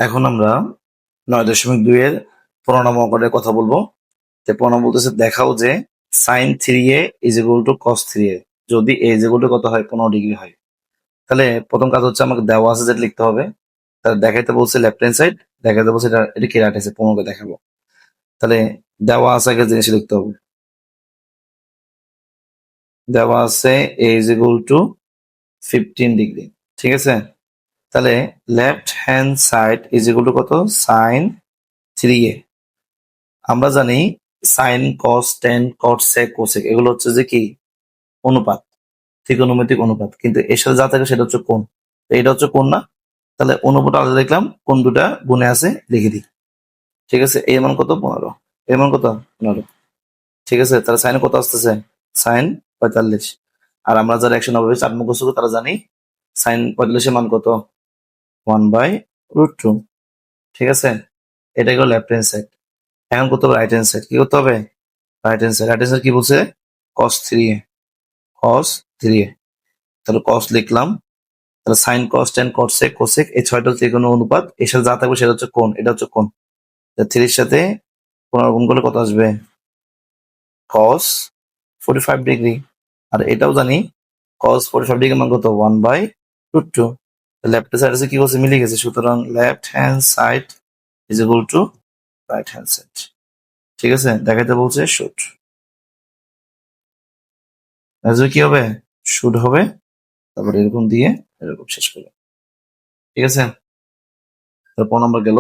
এখন আমরা 9.2 এর 15 নম্বর অঙ্কটার কথা বলবো। তো 15 বলতেছে দেখাও যে sin 3a is equal two cos 3a যদি a ইজ ইকুয়াল টু কত হয় 15 ডিগ্রি হয়। তাহলে প্রথম কাজ হচ্ছে আমাকে দেওয়া আছে যেটা লিখতে হবে। তাহলে দেখাইতে বলছে লেফট হ্যান্ড সাইড, দেখাইতে বলছে এটা কি রাইট আছে 15 কে দেখাবো। তাহলে দেওয়া আছে আগে জিনিস লিখতে হবে। দেওয়া আছে a is equal to 15 degree, ঠিক আছে। তাহলে left hand side is equal to কত sin 3a। আমরা জানি sine cos tan cot sec cosec এগুলো হচ্ছে যে কি অনুপাত, ত্রিকোণমিতিক অনুপাত, কিন্তু এর সাথে যা থাকে সেটা হচ্ছে কোণ। তো এটা হচ্ছে কোণ না, তাহলে অনুপাত আলাদা লিখলাম, কোণ দুটা গুণে আছে লিখে দিই, ঠিক আছে। এর মান কত 15, এর মান কত 15, ঠিক আছে। তাহলে সাইন কত আসতেছে সাইন 45। আর আমরা যারা 190 চার মুখস্থ করি তারা জানি সাইন 45 এর মান কত 1/√2, ঠিক আছে। এটা গেল লেফট হ্যান্ড সাইড। এখন করতে হবে রাইট হ্যান্ড সাইড। কি করতে হবে right hand side. Right hand side কি বলছে cos 3a, cos 3a। তাহলে cos লিখলাম, তাহলে sin cos tan cot sec cosec এই ছয়টা হচ্ছে কোনো অনুপাত, এর সাথে যা থাকবে সেটা হচ্ছে কোণ, এটা হচ্ছে কোণ। 3 এর সাথে 15 গুণ করলে কত আসবে cos 45 ডিগ্রি। আর এটাও জানি cos 45 ডিগ্রি মান কত 1/√2। লেফট সাইড আছে কি বলছে মিলে গেছে, সুতরাং left hand side is equal two right hand side, ঠিক আছে। দেখাইতে বলছে শুড, কি হবে শুড হবে, তারপর এরকম দিয়ে এরকম শেষ করবে, ঠিক আছে। তারপর 15 নম্বর গেল।